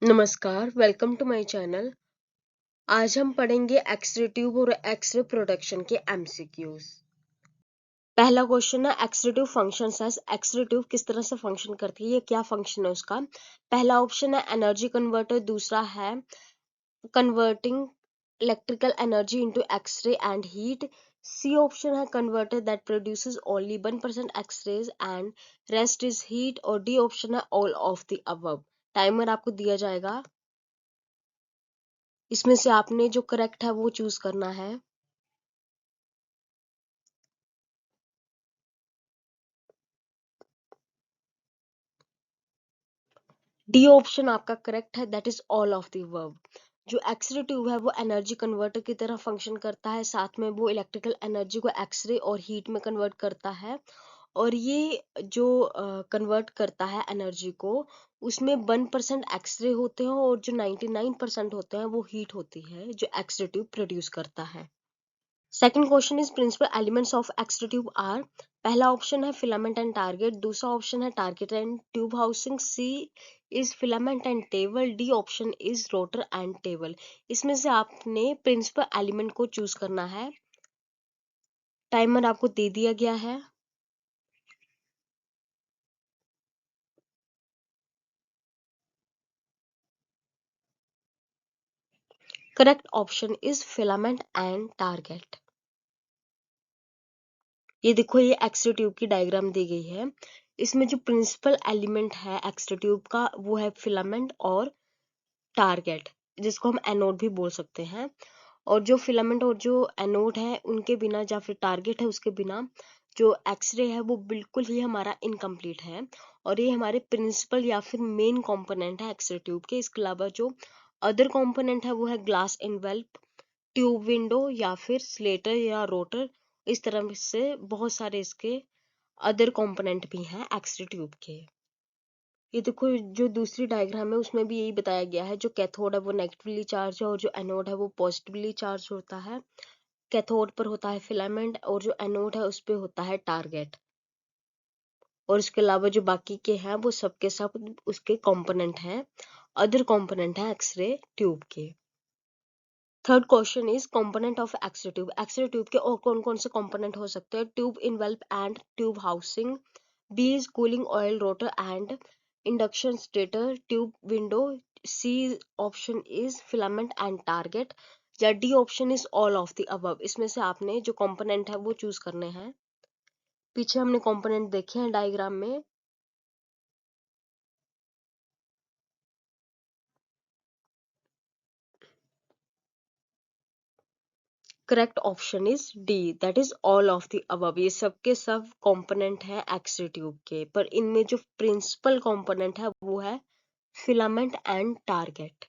नमस्कार, welcome to my channel. आज हम पढ़ेंगे एक्स-रे ट्यूब और एक्स-रे प्रोडक्शन के एमसीक्यूज। पहला क्वेश्चन है X-ray tube functions as. X-ray tube किस तरह से फंक्शन करती है, ये क्या फंक्शन है उसका। पहला ऑप्शन है एनर्जी कन्वर्टर, दूसरा है converting electrical energy into X-ray and heat. C option है converter that produces only 1% X-rays and rest is heat. और डी ऑप्शन है all of the above. Timer आपको दिया जाएगा, इसमें से आपने जो करेक्ट है वो चूज करना है। डी ऑप्शन आपका करेक्ट है, that is all of the verb. जो एक्सरे ट्यूब है वो एनर्जी कन्वर्टर की तरह फंक्शन करता है, साथ में वो इलेक्ट्रिकल एनर्जी को एक्सरे और हीट में कन्वर्ट करता है। और ये जो कन्वर्ट करता है एनर्जी को, उसमें 1% एक्सरे होते हैं और जो 99% होते हैं वो हीट होती है जो एक्सरे ट्यूब प्रोड्यूस करता है। Second question is principal elements of X-ray tube are. पहला ऑप्शन है फिलामेंट एंड टारगेट, दूसरा ऑप्शन है target and tube housing, C is filament and table, D option is rotor and table. इसमें से आपने principal element को choose करना है। टाइमर आपको दे दिया गया है। Correct option is filament and target. ये देखो, ये एक्सरे ट्यूब की डायग्राम दी गई है। इसमें जो प्रिंसिपल एलिमेंट है एक्सरे ट्यूब का वो है फिलामेंट और टारगेट, जिसको हम एनोड भी बोल सकते हैं। और जो फिलामेंट और जो एनोड है उनके बिना, या फिर टारगेट है उसके बिना, जो एक्सरे है वो बिल्कुल ही हमारा इनकम्प्लीट है। और ये हमारे प्रिंसिपल या फिर मेन कंपोनेंट है एक्सरे ट्यूब के। इसके अलावा जो अदर कंपोनेंट है वो है ग्लास इनवेल्प, ट्यूब विंडो, या फिर स्लेटर या रोटर। इस तरह से बहुत सारे इसके अदर कंपोनेंट भी हैं एक्सरे ट्यूब के। ये देखो, जो दूसरी डायग्राम है उसमें भी यही बताया गया है। जो कैथोड है वो नेगेटिवली चार्ज है और जो एनोड है वो पॉजिटिवली चार्ज होता है। कैथोड पर होता है फिलामेंट और जो एनोड है उस पे होता है टारगेट। और इसके अलावा जो बाकी के हैं वो सब के सब उसके कंपोनेंट हैं, अदर कंपोनेंट है एक्सरे ट्यूब के। Third question is component of X-ray tube. X-ray tube के और कौन कौन से कंपोनेंट हो सकते हैं। Tube envelope and tube housing, B is cooling oil rotor and induction stator, tube window, C option is filament and target, या D option is all of the above. इसमें से आपने जो कंपोनेंट है वो चूज करने हैं। पीछे हमने कंपोनेंट देखे हैं डायग्राम में। Correct option is D, that is all of the above. ये सब के सब कंपोनेंट हैं एक्सरे ट्यूब के, पर इनमें जो प्रिंसिपल कंपोनेंट है वो है filament and target.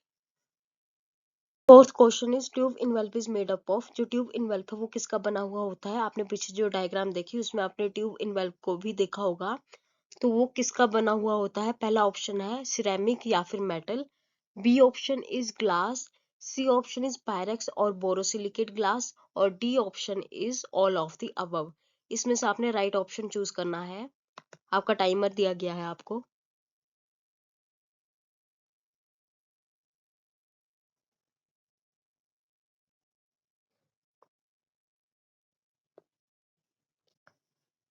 Fourth question is tube envelope is made up of. जो ट्यूब इनवेल्प है वो किसका बना हुआ होता है। आपने पीछे जो डायग्राम देखी उसमें आपने ट्यूब इनवेल्प को भी देखा होगा, तो वो किसका बना हुआ होता है। पहला ऑप्शन है सिरेमिक या फिर metal, B option is glass, C option is Pyrex और बोरोसिलिकेट ग्लास, और D option is all of the above. इसमें से आपने राइट ऑप्शन चूज करना है। आपका टाइमर दिया गया है आपको।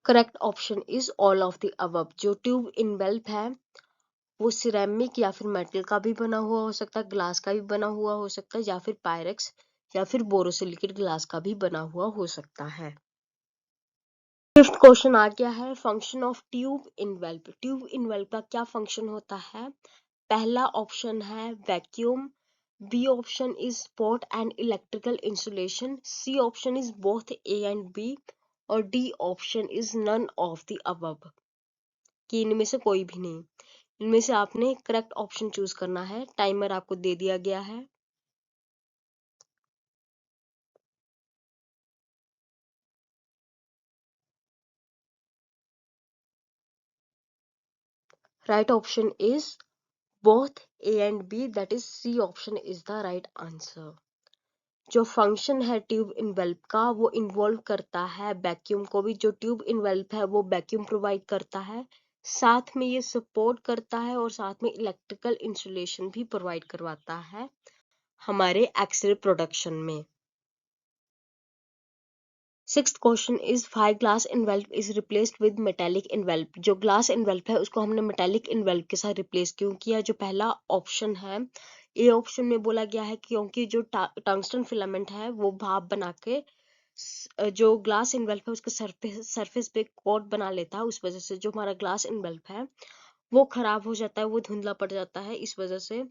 Correct option is all of the above. जो ट्यूब इनवेल्प है वो सिरेमिक या फिर मेटल का भी बना हुआ हो सकता है, ग्लास का भी बना हुआ हो सकता है, या फिर पायरेक्स या फिर बोरोसिलिकेट ग्लास का भी बना हुआ हो सकता है। फिफ्थ क्वेश्चन आ गया है function of tube envelope. Tube envelope का क्या फंक्शन होता है। पहला ऑप्शन है vacuum, B option is spot and electrical insulation, C option is both A and B, और D option is none of the above, कि इनमें से कोई भी नहीं। इनमें से आपने करेक्ट ऑप्शन चूज करना है। टाइमर आपको दे दिया गया है। Right option is both A and B, that is C option is the right answer. जो फंक्शन है ट्यूब इनवेल्प का वो इन्वॉल्व करता है वैक्यूम को भी। जो ट्यूब इनवेल्प है वो वैक्यूम प्रोवाइड करता है, साथ में ये सपोर्ट करता है और साथ में इलेक्ट्रिकल इंसुलेशन भी प्रोवाइड करवाता है हमारे एक्सरे प्रोडक्शन में। Sixth question is why glass envelope is replaced with metallic envelope. जो ग्लास इनवेल्प है उसको हमने मेटेलिक इनवेल्प के साथ रिप्लेस क्यों किया? जो पहला ऑप्शन है, ए ऑप्शन में बोला गया है क्योंकि जो टंगस्टन फिलामेंट है वो भाप बना के जो ग्लास इनवेल्प है उसके सरफेस पे कोट बना लेता है, उस वजह से जो हमारा ग्लास इनवेल्प है वो खराब हो जाता है, वो धुंधला पड़ जाता है इस वजह से।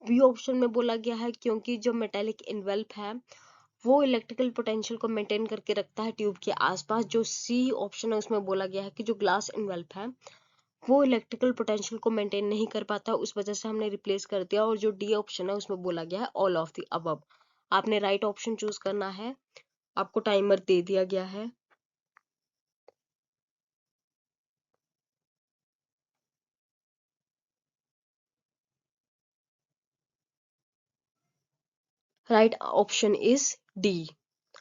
बी ऑप्शन में बोला गया है क्योंकि जो मेटेलिक इनवेल्प है वो इलेक्ट्रिकल पोटेंशियल को मेंटेन करके रखता है ट्यूब के आसपास। जो सी ऑप्शन है उसमें बोला गया है कि जो ग्लास इनवेल्प है वो इलेक्ट्रिकल पोटेंशियल को मेंटेन नहीं कर पाता, उस वजह से हमने रिप्लेस कर दिया। और जो डी ऑप्शन है उसमें बोला गया है ऑल ऑफ द अबव। आपने राइट ऑप्शन चूज करना है, आपको टाइमर दे दिया गया है। Right option is D,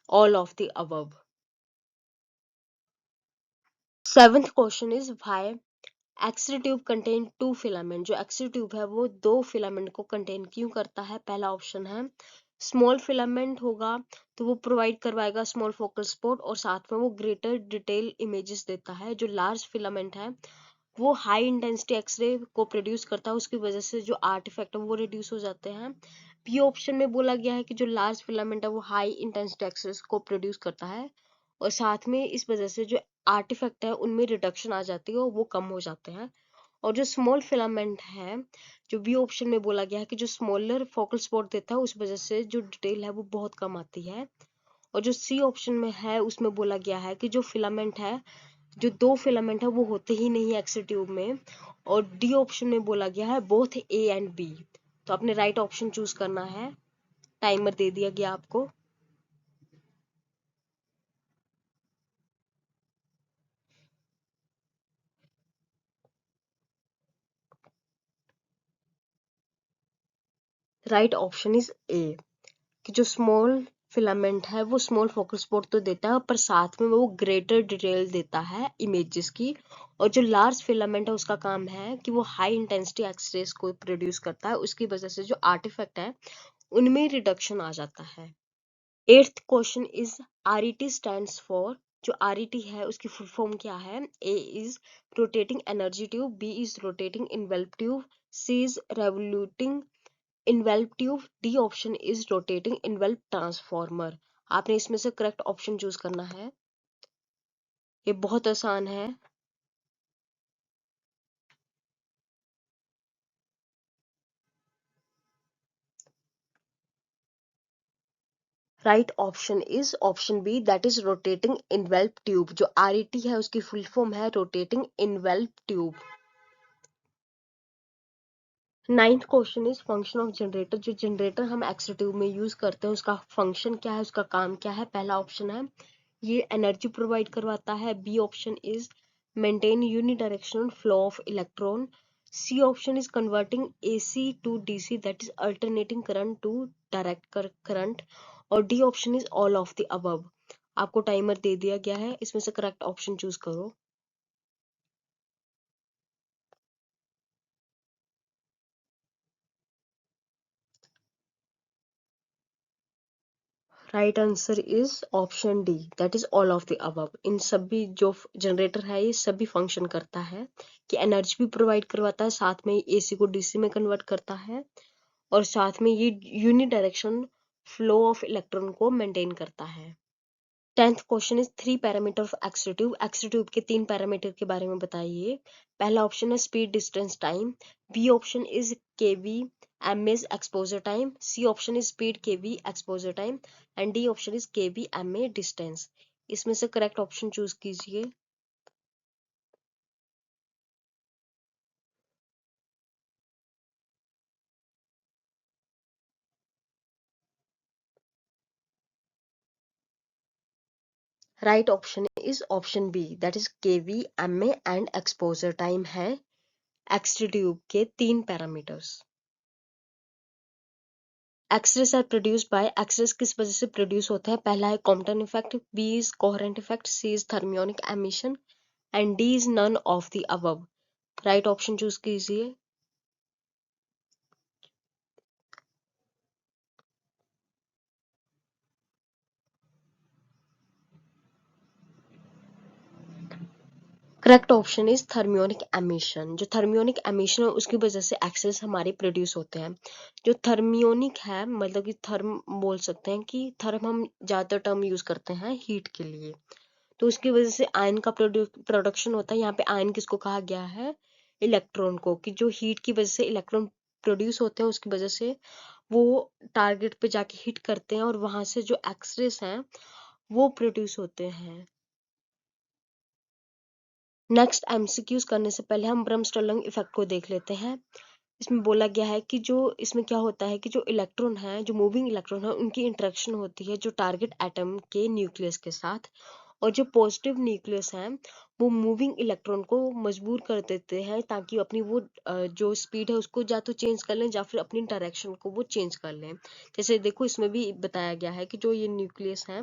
all of the above. Seventh question is why X-ray tube contain two filament. जो एक्सरे ट्यूब है वो दो फिलामेंट को कंटेन क्यों करता है? पहला ऑप्शन है स्मॉल फिलामेंट होगा तो वो प्रोवाइड करवाएगा स्मॉल फोकल स्पॉट और साथ में वो ग्रेटर डिटेल इमेजेस देता है। जो लार्ज फिलामेंट है वो हाई इंटेंसिटी एक्सरे को प्रोड्यूस करता है, उसकी वजह से जो आर्टिफैक्ट है वो रिड्यूस हो जाते हैं। बी ऑप्शन में बोला गया है कि जो लार्ज फिलामेंट है वो हाई इंटेंसिटी एक्सरे को प्रोड्यूस करता है और साथ में इस वजह से जो आर्टिफैक्ट है उनमें रिडक्शन आ जाती है और वो कम हो जाते हैं। और जो स्मॉल फिलामेंट है, जो बी ऑप्शन में बोला गया है कि जो स्मॉलर फोकल स्पॉट देता है उस वजह से जो डिटेल है वो बहुत कम आती है। और जो सी ऑप्शन में है उसमें बोला गया है कि जो फिलामेंट है, जो दो फिलामेंट है वो होते ही नहीं है एक्सरे ट्यूब में। और डी ऑप्शन में बोला गया है बोथ ए एंड बी। तो आपने राइट ऑप्शन चूज करना है, टाइमर दे दिया गया आपको। राइट ऑप्शन इज ए, कि जो स्मॉल फिलामेंट है वो स्मॉल फोकल स्पॉट तो देता है पर साथ में वो ग्रेटर डिटेल देता है इमेजेस की। और जो लार्ज फिलामेंट है उसका काम है कि वो हाई इंटेंसिटी एक्सरेज को प्रोड्यूस करता है, उसकी वजह से जो आर्टिफैक्ट है उनमें रिडक्शन आ जाता है। Eighth question is RET stands for. जो आरईटी है उसकी फुल फॉर्म क्या है? A is rotating energy tube, B is rotating envelope tube, C is revoluting envelope tube, D option is rotating envelope transformer. आपने इसमें से करेक्ट ऑप्शन चूज करना है, ये बहुत आसान है। Right option is option B, that is rotating envelope tube. जो आरईटी है उसकी फुल फॉर्म है rotating envelope tube. Ninth question is function of generator. जो जनरेटर हम एक्सरे ट्यूब में यूज करते हैं उसका फंक्शन क्या है, उसका काम क्या है? पहला ऑप्शन है ये एनर्जी प्रोवाइड करवाता है, B option is maintain unidirectional flow of electron, C option is converting AC to DC, that is alternating current to direct current, और D option is all of the above. आपको timer दे दिया गया है, इसमें से करेक्ट ऑप्शन चूज करो। Right answer is option D, that is all of the above. इन सभी जो जनरेटर है ये सभी फंक्शन करता है कि एनर्जी भी प्रोवाइड करवाता है, साथ में एसी को डीसी में कन्वर्ट करता है और साथ में ये यूनिडायरेक्शन फ्लो ऑफ इलेक्ट्रॉन को मेंटेन करता है। Tenth question is three parameter of X-ray tube. X-ray tube के तीन पैरामीटर के बारे में बताइए। पहला ऑप्शन है speed distance time, B option is kV M is exposure time, C option is speed kV exposure time and D option is kV M A distance. इसमें से करेक्ट ऑप्शन चूज कीजिए। Right option is option B, that is kV M A and exposure time है X-ray tube के तीन parameters. X-rays are produced by. X-rays किस वजह से produce होता है? पहला है Compton effect, B is coherent effect, C is thermionic emission and D is none of the above. Right option choose कीजिए। Correct option is thermionic emission. जो thermionic emission है उसकी वजह से एक्सेस हमारे प्रोड्यूस होते हैं। जो थर्मियोनिक है मतलब कि थर्म बोल सकते हैं कि थर्म हम ज्यादातर टर्म यूज करते हैं हीट के लिए, तो उसकी वजह से आयन का प्रोडक्शन होता है। यहाँ पे आयन किसको कहा गया है? इलेक्ट्रॉन को, कि जो हीट की वजह से इलेक्ट्रॉन प्रोड्यूस होते हैं उसकी वजह से वो टारगेट पे जाके हिट करते हैं और वहां से जो एक्सरेस हैं वो प्रोड्यूस होते हैं। नेक्स्ट एमसीक्यूज करने से पहले हम ब्रह्म-स्टर्लिंग इफेक्ट को देख लेते हैं। इसमें बोला गया है कि जो इसमें क्या होता है कि जो इलेक्ट्रॉन है, जो मूविंग इलेक्ट्रॉन है, उनकी इंटरेक्शन होती है जो टारगेट एटम के न्यूक्लियस के साथ, और जो पॉजिटिव न्यूक्लियस हैं वो मूविंग इलेक्ट्रॉन को मजबूर कर देते हैं ताकि अपनी वो जो स्पीड है उसको या तो चेंज कर लें या फिर अपनी डायरेक्शन को वो चेंज कर लें। जैसे देखो इसमें भी बताया गया है कि जो ये न्यूक्लियस है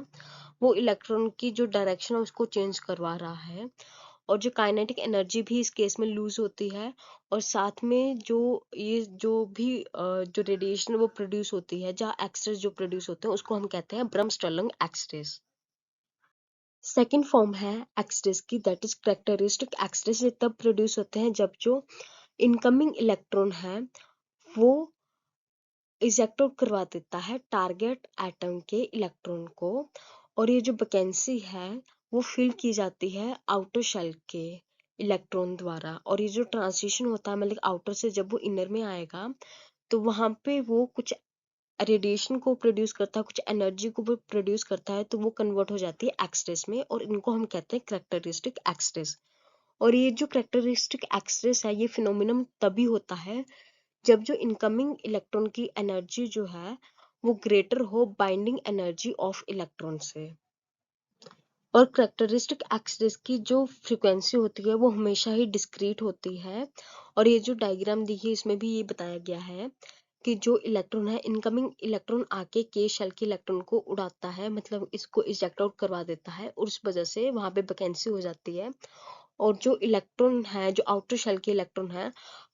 वो इलेक्ट्रॉन की जो डायरेक्शन है उसको चेंज करवा रहा है, और जो काइनेटिक एनर्जी भी इस केस में लूज होती है, और साथ में जो ये जो भी जो रेडिएशन वो प्रोड्यूस होती है, जहाँ एक्सरेस जो प्रोड्यूस होते हैं उसको हम कहते हैं ब्रह्म-स्टर्लिंग एक्सरेस। सेकेंड फॉर्म है एक्सरेस की, दैट इज कैरेक्टरिस्टिक एक्सरेस। ये तब प्रोड्यूस होते हैं जब जो इनकमिंग इलेक्ट्रॉन है वो इजेक्ट आउट करवा देता है टारगेट एटम के इलेक्ट्रॉन को, और ये जो वैकेंसी है वो फिल की जाती है आउटर शेल के इलेक्ट्रॉन द्वारा। और ये जो ट्रांजिशन होता है मतलब आउटर से जब वो इनर में आएगा तो वहां पे वो कुछ रेडिएशन को प्रोड्यूस करता है, कुछ एनर्जी को वो प्रोड्यूस करता है, तो वो कन्वर्ट हो जाती है एक्सरेस में, और इनको हम कहते हैं कैरेक्टरिस्टिक एक्सरेस। और ये जो कैरेक्टरिस्टिक एक्सरेस है ये फिनोमिनम तभी होता है जब जो इनकमिंग इलेक्ट्रॉन की एनर्जी जो है वो ग्रेटर हो बाइंडिंग एनर्जी ऑफ इलेक्ट्रॉन से। और कैरेक्टरिस्टिक एक्सिस की जो फ्रीक्वेंसी होती है वो हमेशा ही डिस्क्रीट होती है। और ये जो डायग्राम दी है इसमें भी ये बताया गया है कि जो इलेक्ट्रॉन है, इनकमिंग इलेक्ट्रॉन आके के शेल के इलेक्ट्रॉन को उड़ाता है, मतलब इसको इजेक्ट आउट करवा देता है, और उस वजह से वहां पे वैकेंसी हो जाती है। और जो इलेक्ट्रॉन है, जो आउटर शेल के इलेक्ट्रॉन है,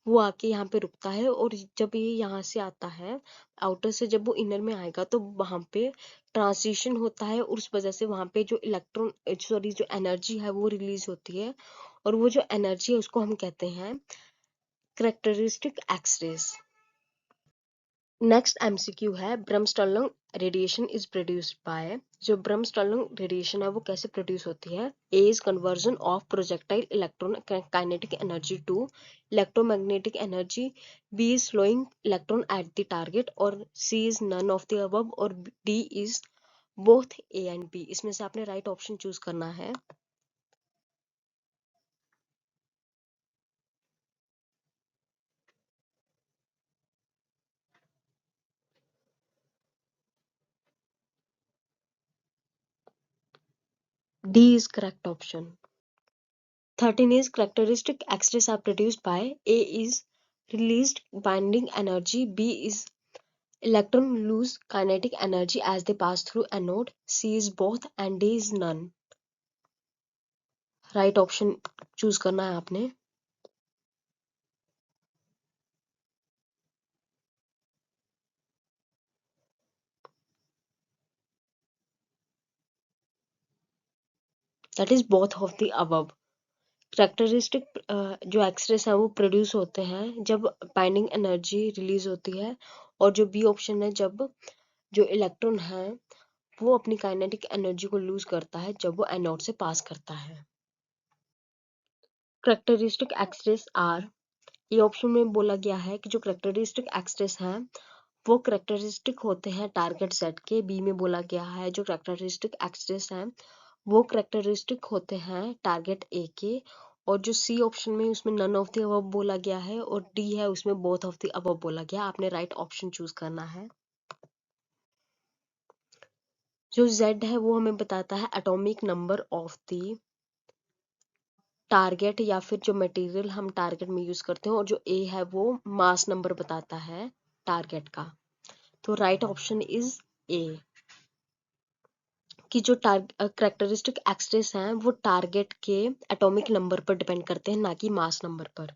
वो आके यहाँ पे रुकता है, और जब ये यहाँ से आता है आउटर से, जब वो इनर में आएगा तो वहां पे ट्रांजिशन होता है, और उस वजह से वहां पे जो इलेक्ट्रॉन सॉरी जो एनर्जी है वो रिलीज होती है, और वो जो एनर्जी है उसको हम कहते हैं कैरेक्टरिस्टिक एक्सरेस। नेक्स्ट एमसीक्यू है bremsstrahlung radiation is produced by. जो ब्रह्म-स्टर्लिंग रेडिएशन है वो कैसे प्रोड्यूस होती है? A is conversion of projectile electron kinetic energy to electromagnetic energy, B is flowing electron at the target, और C is none of the above, और D is both A and B. इसमें से आपने right option choose करना है। D is correct option. 13 is characteristic X-rays are produced by A is released binding energy, B is electron lose kinetic energy as they pass through anode, C is both and D is none. Right option choose करना है आपने। That is both of the above. Characteristic जो X-rays है वो produce होते हैं जब binding energy release होती है, और जो बी ऑप्शन है जब जो इलेक्ट्रॉन है वो अपनी काइनेटिक एनर्जी को लूज करता है जब वो एनोड से पास करता है। कैरेक्टरिस्टिक एक्सरेस आर, ये ऑप्शन में बोला गया है कि जो कैरेक्टरिस्टिक एक्सरेस हैं वो कैरेक्टरिस्टिक होते हैं टारगेट सेट के। बी में बोला गया है जो कैरेक्टरिस्टिक एक्सरेस हैं वो कैरेक्टरिस्टिक होते हैं टारगेट ए के, और जो सी ऑप्शन में उसमें नन ऑफ द अबव बोला गया है, और डी है उसमें बोथ ऑफ द अबव बोला गया। आपने राइट ऑप्शन चूज करना है। जो जेड है वो हमें बताता है atomic number of the target, या फिर जो मटेरियल हम टारगेट में यूज करते हैं, और जो ए है वो मास नंबर बताता है टारगेट का। तो राइट ऑप्शन इज ए, कि जो कैरेक्टरिस्टिक एक्सरेस हैं वो टारगेट के एटॉमिक नंबर पर डिपेंड करते हैं, ना कि मास नंबर पर।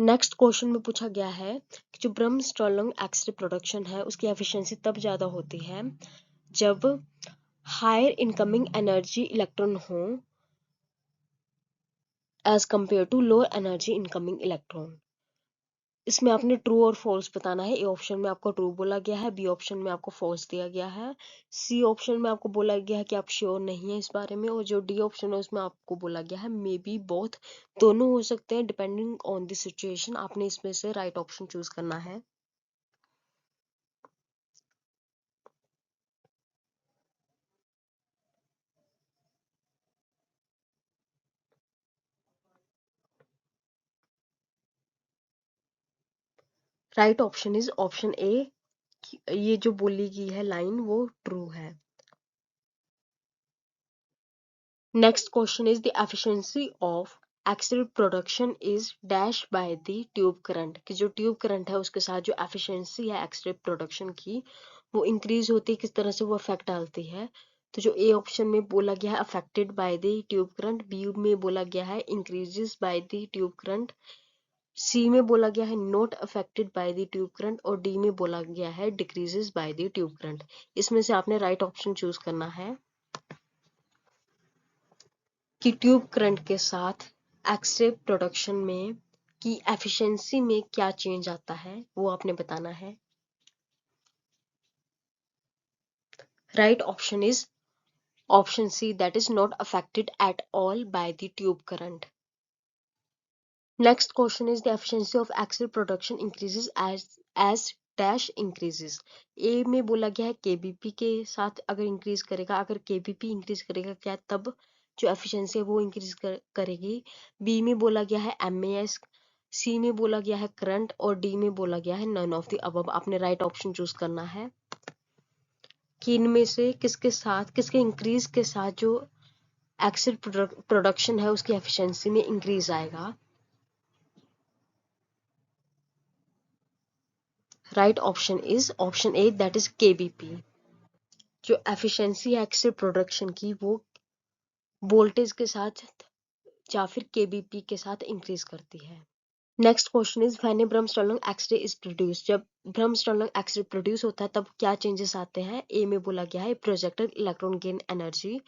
नेक्स्ट क्वेश्चन में पूछा गया है कि जो ब्रह्मस्ट्रॉलंग एक्सरे प्रोडक्शन है उसकी एफिशिएंसी तब ज़्यादा होती है जब हायर इनकमिंग एनर्जी इलेक्ट्रॉन हो as compare to lower energy incoming electron. इसमें आपने ट्रू और फॉल्स बताना है। ए ऑप्शन में आपको ट्रू बोला गया है, बी ऑप्शन में आपको फॉल्स दिया गया है, सी ऑप्शन में आपको बोला गया है कि आप श्योर नहीं है इस बारे में, और जो डी ऑप्शन है उसमें आपको बोला गया है मे बी बोथ। दोनों हो सकते हैं डिपेंडिंग ऑन द सिचुएशन। आपने इसमें से राइट ऑप्शन चूज करना है। Right option is option A. ये जो बोली गई है लाइन वो ट्रू है। Next question is the efficiency of X-ray production is dash by the tube current। कि जो ट्यूब करंट है उसके साथ जो एफिशिएंसी है एक्सरे प्रोडक्शन की वो इंक्रीज होती है, किस तरह से वो इफेक्ट डालती है। तो जो ए ऑप्शन में बोला गया है affected by the tube current, B में बोला गया है increases by the tube current, C में बोला गया है not affected by the tube current, और डी में बोला गया है decreases by the tube current. इसमें से आपने राइट ऑप्शन चूज करना है कि ट्यूब करंट के साथ एक्सरे प्रोडक्शन में की एफिशिएंसी में क्या चेंज आता है वो आपने बताना है। Right option is option C, that is not affected at all by the tube current. Next question is the efficiency of X ray production increases as dash increases. A में बोला गया है केबीपी के साथ अगर इंक्रीज करेगा, अगर केबीपी इंक्रीज करेगा क्या तब जो एफिशिएंसी है वो इंक्रीज करेगी। बी में बोला गया है एमएएस, सी में बोला गया है करंट, और डी में बोला गया है नन ऑफ द अबव। आपने राइट ऑप्शन चूज करना है कि इनमें से किसके साथ, किसके इंक्रीज के साथ जो एक्सरे प्रोडक्शन है उसकी एफिशिएंसी में इंक्रीज आएगा। Right option is option A, that is KBP. जो एफिशिएंसी है एक्सरे प्रोडक्शन की वो वोल्टेज के साथ या फिर केबीपी के साथ इंक्रीज करती है। Next question is when a bremsstrahlung X ray is produce. जब ब्रह्मस्ट्रॉलंग एक्सरे प्रोड्यूस होता है तब क्या चेंजेस आते हैं। ए में बोला गया है projected electron gain energy,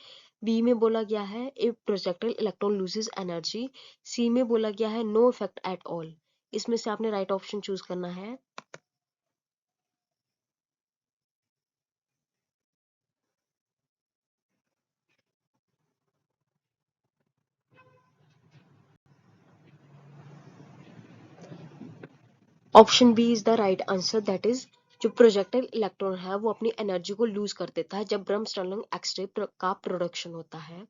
B में बोला गया है a projected electron loses energy, C में बोला गया है नो इफेक्ट एट ऑल। इसमें से आपने राइट ऑप्शन चूज करना है। Option B is the right answer, that is जो प्रोजेक्टाइल इलेक्ट्रॉन है वो अपनी एनर्जी को लूज कर देता है जब ब्रह्मस्ट्रॉलंग एक्सरे का प्रोडक्शन होता है।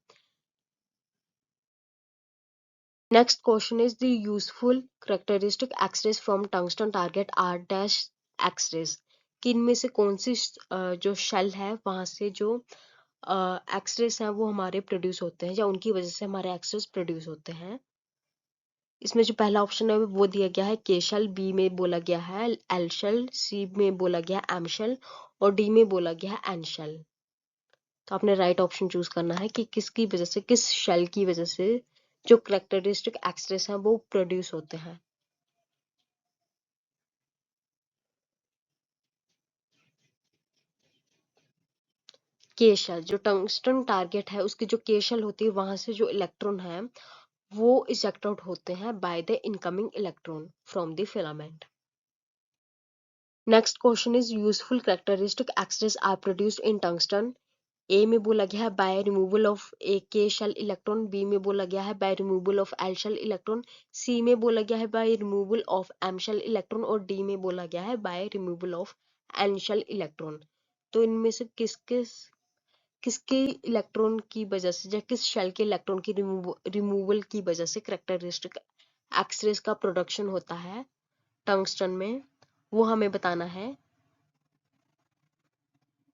Next question is the useful characteristic X-rays from tungsten target are dash X-rays. कि इनमें से कौन सी जो शेल है वहां से जो एक्सरेज हैं वो हमारे प्रोड्यूस होते हैं या उनकी वजह से हमारे एक्सरेज प्रोड्यूस होते हैं। इसमें जो पहला ऑप्शन है वो दिया गया है के शेल, बी में बोला गया है एल शेल, सी में बोला गया है एम शेल, और डी में बोला गया है एन शेल। तो आपने राइट ऑप्शन चूज करना है कि किसकी वजह से, किस शेल की वजह से जो कैरेक्टरिस्टिक एक्सरेस हैं वो प्रोड्यूस होते हैं। के शेल, जो टंगस्टन टारगेट है उसकी जो के शेल होती है वहां से जो इलेक्ट्रॉन है वो इजेक्ट आउट होते हैं by the incoming electron from the filament. Next question is useful characteristic X rays are produced in tungsten. A में बोला गया है बाय रिमूवल ऑफ ए के शेल इलेक्ट्रॉन, बी में बोला गया है by removal of L shell electron, C में बोला गया है by removal of M shell electron, और डी में बोला गया है by removal of N shell electron. तो इनमें से किसके इलेक्ट्रॉन की वजह से या किस शेल के इलेक्ट्रॉन की रिमूवल की वजह से कैरेक्टरिस्टिक एक्सरेस का प्रोडक्शन होता है टंगस्टन में, वो हमें बताना है।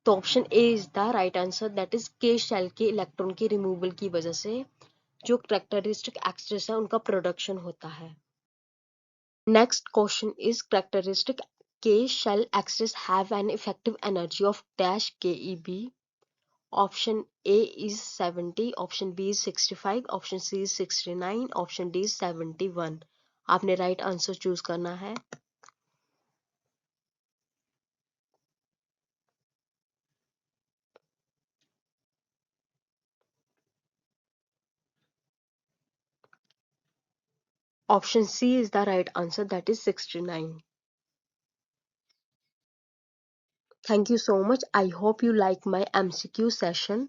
तो option A is the right answer, that is के शेल के इलेक्ट्रॉन के रिमूवल की वजह से जो कैरेक्टरिस्टिक एक्सरेस है उनका प्रोडक्शन होता है। Next question is characteristic K shell X rays have an effective energy of dash K E V. Option A is 70, option B is 65, option C is 69, option D is 71। आपने right answer choose करना है। Option C is the right answer, that is 69। Thank you so much. I hope you like my MCQ session.